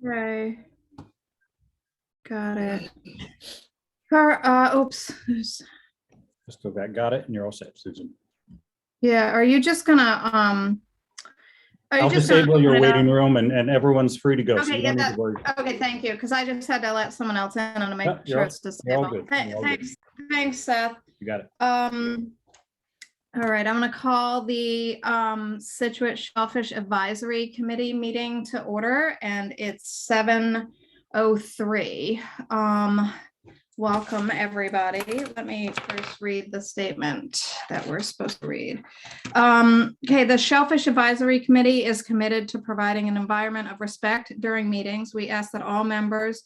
Okay. Got it. Oops. Just go back, got it, and you're all set, Susan. Yeah, are you just gonna, are you I'll just gonna disable your open it up? waiting room and everyone's free to go, so Okay, you yeah, don't need to worry. okay, thank you, because I just had to let someone else in and to Yeah, make you're sure all- it's you're all disabled. good. You're all good. Thanks, Seth. You got it. All right, I'm gonna call the Scituate Shellfish Advisory Committee meeting to order, and it's 7:03. Welcome, everybody. Let me first read the statement that we're supposed to read. Okay, the Shellfish Advisory Committee is committed to providing an environment of respect during meetings. We ask that all members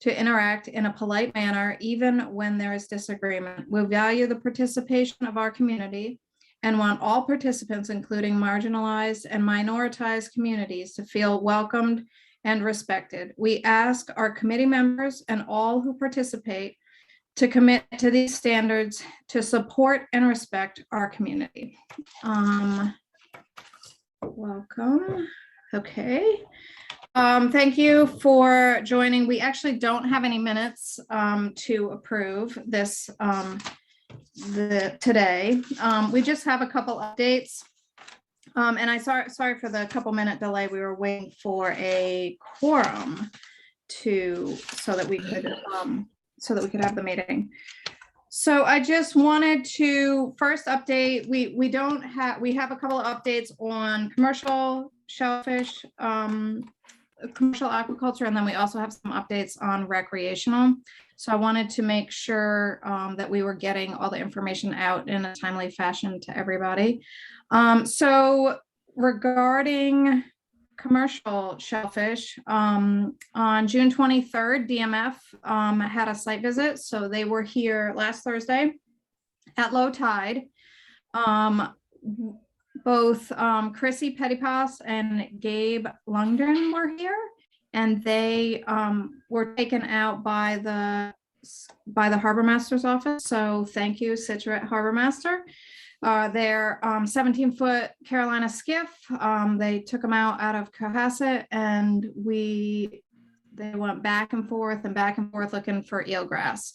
to interact in a polite manner, even when there is disagreement. We value the participation of our community and want all participants, including marginalized and minoritized communities, to feel welcomed and respected. We ask our committee members and all who participate to commit to these standards to support and respect our community. Welcome. Okay. Thank you for joining. We actually don't have any minutes to approve this today. We just have a couple updates. And sorry for the couple minute delay. We were waiting for a quorum so that we could have the meeting. So I just wanted to first update. We have a couple of updates on commercial shellfish, commercial aquaculture, and then we also have some updates on recreational. So I wanted to make sure that we were getting all the information out in a timely fashion to everybody. So regarding commercial shellfish, on June 23rd, DMF had a site visit. So they were here last Thursday at low tide. Both Chrissy Pettipas and Gabe Lundgren were here, and they were taken out by the harbor master's office. So thank you, Scituate Harbor Master. Their 17-foot Carolina skiff, they took them out of Cohasset, and they went back and forth looking for eelgrass.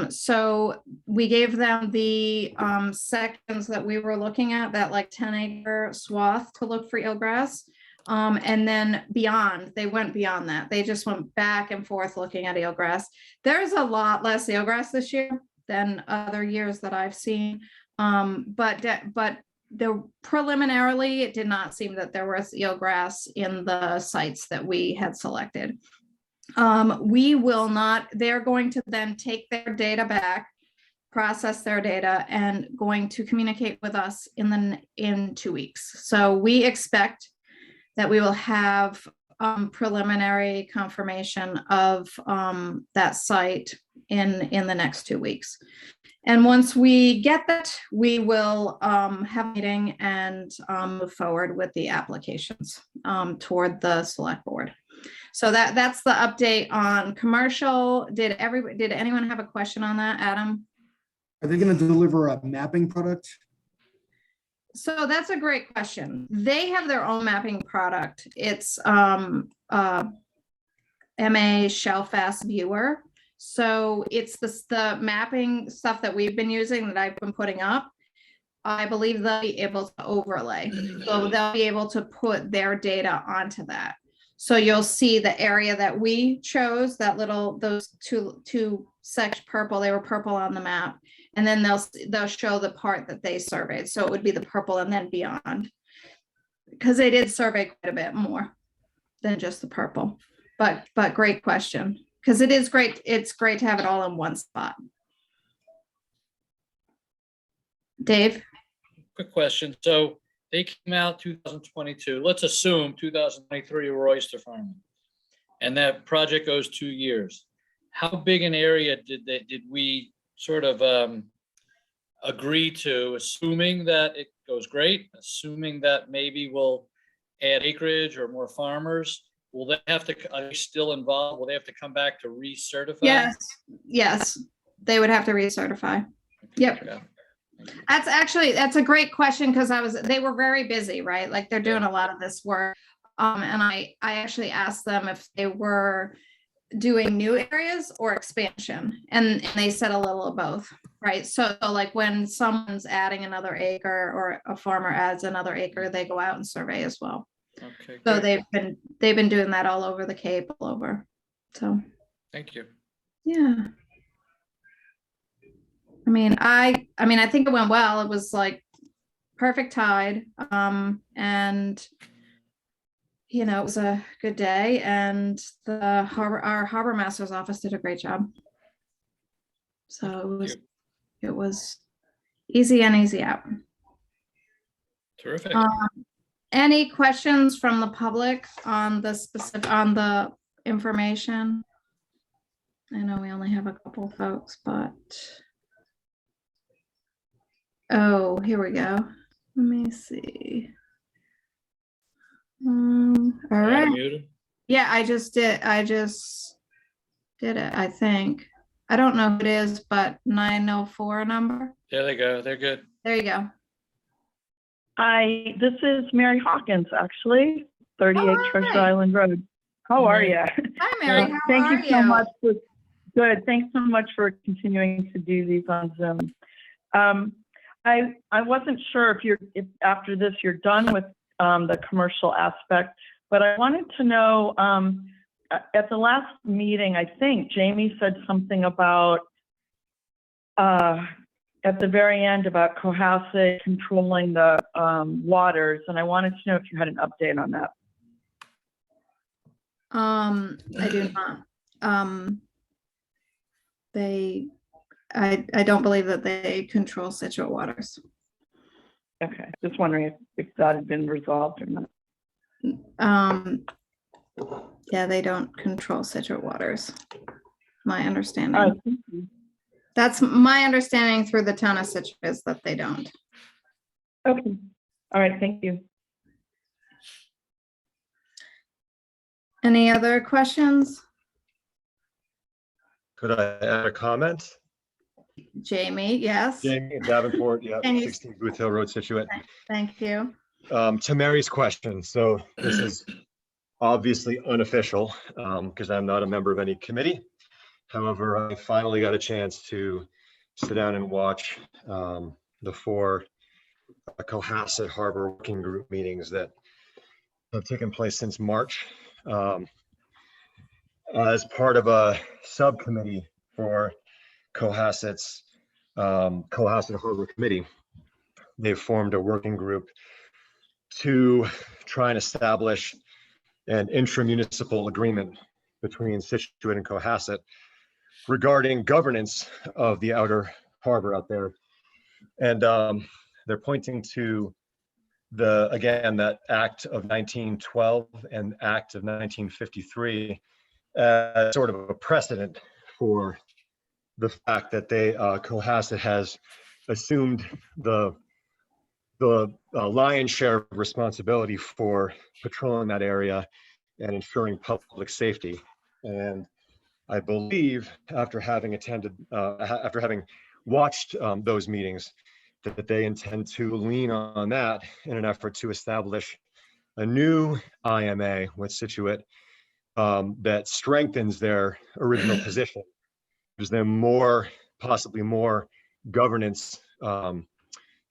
So we gave them the sections that we were looking at, that like 10-acre swath to look for eelgrass. And then they went beyond that. They just went back and forth looking at eelgrass. There's a lot less eelgrass this year than other years that I've seen. But preliminarily, it did not seem that there was eelgrass in the sites that we had selected. They're going to then take their data back, process their data, and going to communicate with us in 2 weeks. So we expect that we will have preliminary confirmation of that site in the next 2 weeks. And once we get that, we will have a meeting and move forward with the applications toward the select board. So that's the update on commercial. Did anyone have a question on that, Adam? Are they going to deliver a mapping product? So that's a great question. They have their own mapping product. It's MA Shellfast Viewer. So it's the mapping stuff that we've been using, that I've been putting up. I believe they'll be able to overlay. So they'll be able to put their data onto that. So you'll see the area that we chose, those two sections purple, they were purple on the map. And then they'll show the part that they surveyed. So it would be the purple and then beyond, because they did survey quite a bit more than just the purple. But great question, because it is great. It's great to have it all in one spot. Dave? Quick question. So they came out 2022. Let's assume 2023 were oyster farming, and that project goes 2 years. How big an area did we sort of agree to, assuming that it goes great, assuming that maybe we'll add acreage or more farmers? Will they have to, are they still involved? Will they have to come back to recertify? Yes, they would have to recertify. Yep. That's a great question, because they were very busy, right? Like they're doing a lot of this work. And I actually asked them if they were doing new areas or expansion, and they said a little of both, right? So like when someone's adding another acre or a farmer adds another acre, they go out and survey as well. Okay, So great. they've been doing that all over the Cape, all over. So Thank you. yeah. I mean, I think it went well. It was like perfect tide. And you know, it was a good day, and our harbor master's office did a great job. So it was easy in, easy out. Terrific. Any questions from the public on the information? I know we only have a couple folks, but oh, here we go. Let me see. All right. Muted. Yeah, I just did it, I think. I don't know who it is, but 904 number. There they go. They're good. There you go. Hi, this is Mary Hawkins, actually, 38 Oh, Treasure hi. Island Road. How are Mary. you? Hi, Mary. How Thank are you so much for, good. Thanks so much for continuing to do these on Zoom. I wasn't sure if after this you're done with the commercial aspect, but I wanted to know, at the last meeting, I think Jamie said something about at the very end about Cohasset controlling the waters, and I wanted to know if you had an update on that. I do not. I don't believe that they control Scituate waters. Okay, just wondering if that had been resolved or not. Yeah, they don't control Scituate waters. My understanding. All right, thank you. That's my understanding through the town of Scituate is that they don't. Okay, all right, thank you. Any other questions? Could I add a comment? Jamie, yes. Jamie Davenport, yeah, Can you- 16 Booth Hill Road, Scituate. Thank you. To Mary's question, so this is obviously unofficial because I'm not a member of any committee. However, I finally got a chance to sit down and watch the 4 Cohasset Harbor Working Group meetings that have taken place since March. As part of a subcommittee for Cohasset's Cohasset Harbor Committee, they've formed a working group to try and establish an intramunicipal agreement between Scituate and Cohasset regarding governance of the outer harbor out there. And they're pointing to that Act of 1912 and Act of 1953 as sort of a precedent for the fact that Cohasset has assumed the lion's share of responsibility for patrolling that area and ensuring public safety. And I believe after having watched those meetings, that they intend to lean on that in an effort to establish a new IMA with Scituate that strengthens their original position, gives them possibly more governance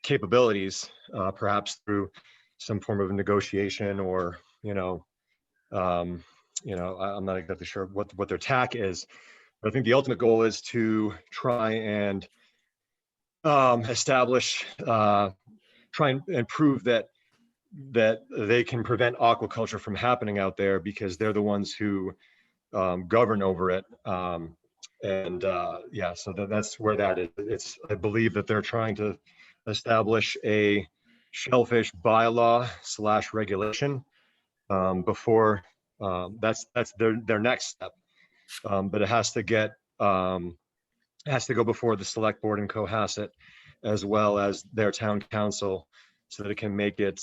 capabilities, perhaps through some form of negotiation or, I'm not exactly sure what their tack is, but I think the ultimate goal is to try and establish, try and prove that they can prevent aquaculture from happening out there because they're the ones who govern over it. So that's where that is. I believe that they're trying to establish a shellfish bylaw / regulation before that's their next step. But it has to go before the select board in Cohasset as well as their town council so that it can make it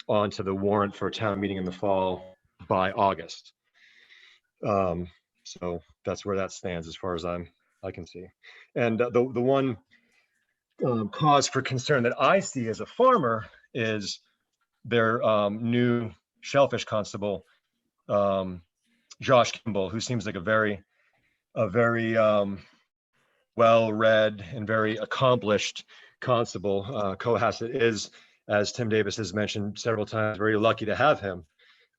onto the warrant for a town meeting in the fall by August. So that's where that stands as far as I can see. And the one cause for concern that I see as a farmer is their new Shellfish Constable, Josh Kimball, who seems like a very well-read and very accomplished constable. Cohasset is, as Tim Davis has mentioned several times, very lucky to have him.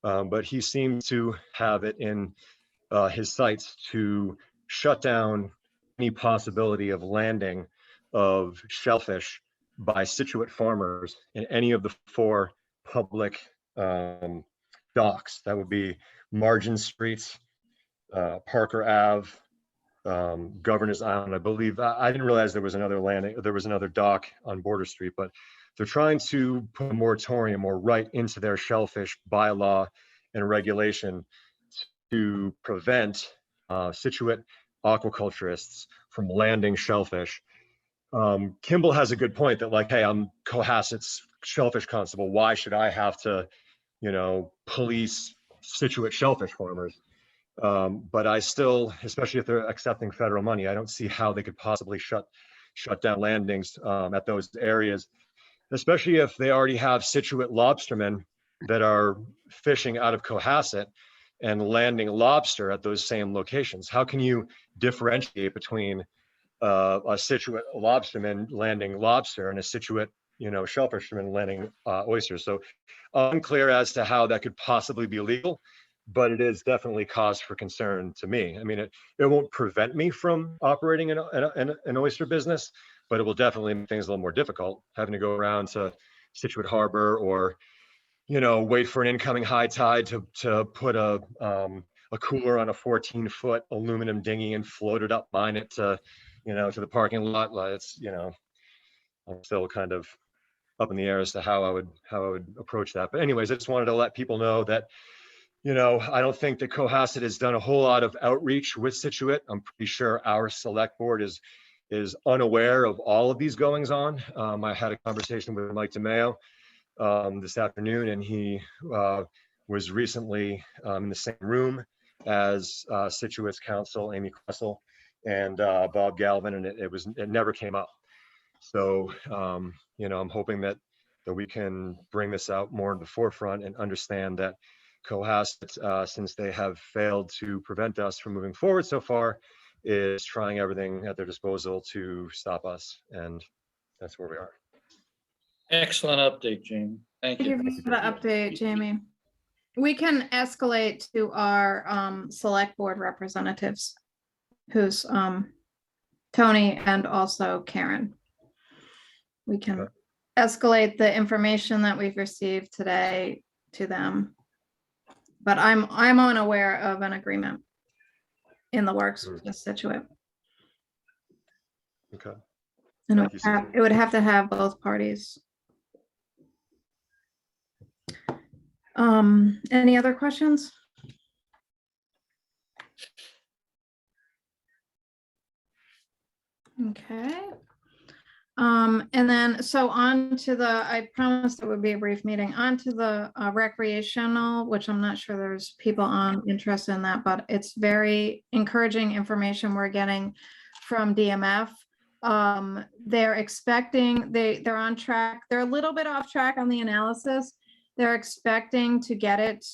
But he seems to have it in his sights to shut down any possibility of landing of shellfish by Scituate farmers in any of the 4 public docks. That would be Margin Streets, Parker Ave, Governor's Island. I believe, I didn't realize there was another landing, there was another dock on Border Street, but they're trying to put a moratorium or right into their shellfish bylaw and regulation to prevent Scituate aquaculturists from landing shellfish. Kimball has a good point that, like, hey, I'm Cohasset's shellfish constable. Why should I have to, police Scituate shellfish farmers? But I still, especially if they're accepting federal money, I don't see how they could possibly shut down landings at those areas, especially if they already have Scituate lobstermen that are fishing out of Cohasset and landing lobster at those same locations. How can you differentiate between a Scituate lobsterman landing lobster and a Scituate, shellfisherman landing oysters? So unclear as to how that could possibly be legal, but it is definitely cause for concern to me. I mean, it won't prevent me from operating an oyster business, but it will definitely make things a little more difficult, having to go around to Scituate Harbor or, wait for an incoming high tide to put a cooler on a 14-foot aluminum dinghy and float it up, mine it to the parking lot. It's, I'm still kind of up in the air as to how I would approach that. But anyways, I just wanted to let people know that, I don't think that Cohasset has done a whole lot of outreach with Scituate. I'm pretty sure our select board is unaware of all of these goings on. I had a conversation with Mike DeMeo this afternoon, and he was recently in the same room as Scituate's counsel, Amy Kressel, and Bob Galvin, and it never came up. So, I'm hoping that we can bring this out more in the forefront and understand that Cohasset, since they have failed to prevent us from moving forward so far, is trying everything at their disposal to stop us. And that's where we are. Excellent update, Jamie. Thank Thank you. you for the update, Jamie. We can escalate to our select board representatives, who's Tony and also Karen. We can Okay. escalate the information that we've received today to them. But I'm unaware of an agreement in the works with Scituate. Okay. And Thank you, Susan. it would have to have both parties. Any other questions? Okay. And then, so on to the, I promised it would be a brief meeting, on to the recreational, which I'm not sure there's people on interested in that, but it's very encouraging information we're getting from DMF. They're expecting, they're on track. They're a little bit off track on the analysis. They're expecting to get it.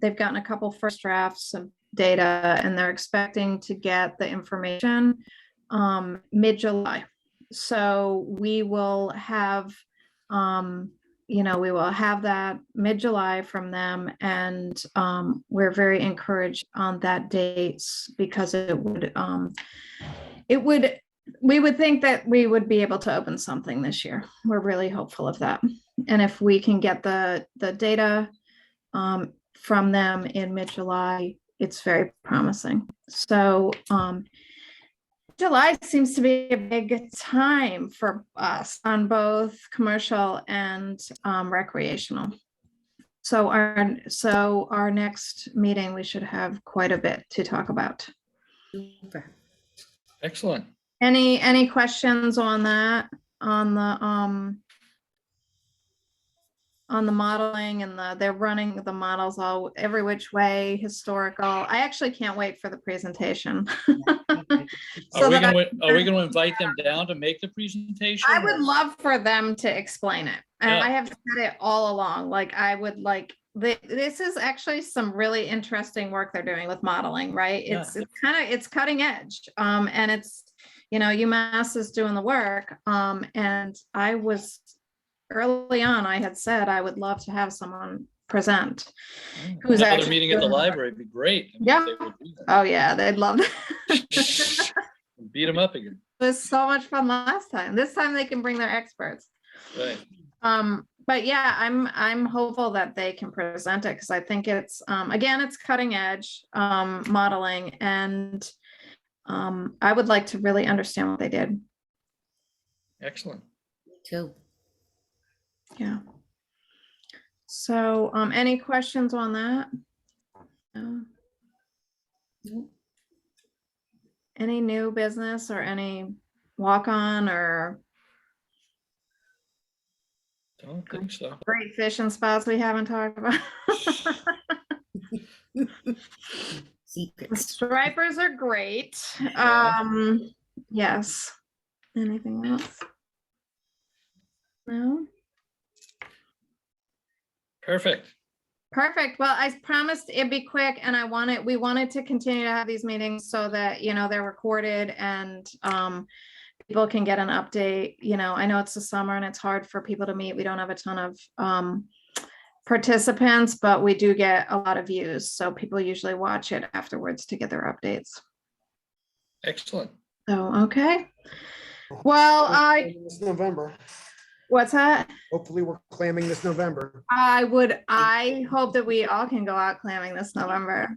They've gotten a couple first drafts of data, and they're expecting to get the information mid-July. So we will have, we will have that mid-July from them, and we're very encouraged on that dates because we would think that we would be able to open something this year. We're really hopeful of that. And if we can get the data from them in mid-July, it's very promising. So July seems to be a big time for us on both commercial and recreational. So our next meeting, we should have quite a bit to talk about. Excellent. Any questions on that, on the modeling and they're running the models all every which way, historical. I actually can't wait for the presentation. Are we going to invite them down to make the presentation? I would love for them to explain it. And Yeah. I have said it all along, like I would like This is actually some really interesting work they're doing with modeling, right? Yeah. It's cutting edge. And it's, UMass is doing the work. And I was early on, I had said I would love to have someone present. Who's Another actually meeting at the doing the work. library would be great. Yeah. They would do that. Oh, yeah, they'd love that. Beat them up again. It was so much fun last time. This time they can bring their experts. Right. But yeah, I'm hopeful that they can present it because I think it's again, it's cutting edge modeling, and I would like to really understand what they did. Excellent. Too. Yeah. So any questions on that? No? Any new business or any walk-on or Don't think so. great fishing spots we haven't talked about? The Secrets. stripers are great. Yeah. Yes. Anything else? No? Perfect. Perfect. Well, I promised it'd be quick, and we wanted to continue to have these meetings so that, they're recorded and people can get an update. I know it's the summer and it's hard for people to meet. We don't have a ton of participants, but we do get a lot of views. So people usually watch it afterwards to get their updates. Excellent. So, okay. Well, This November. what's that? Hopefully we're clamming this November. I hope that we all can go out clamming this November.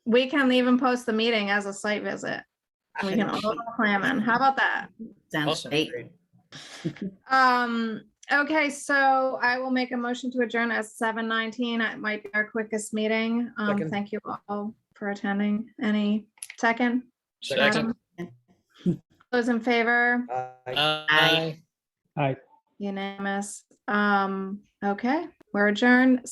We can even post the meeting as a site visit. We can all go clamming. How about that? Sounds Awesome. great. Okay, so I will make a motion to adjourn at 7:19. It might be our quickest meeting. Second. Thank you all for attending. Any second? Second. Adam? Those in favor? Aye. Unanimous. Okay, we're adjourned.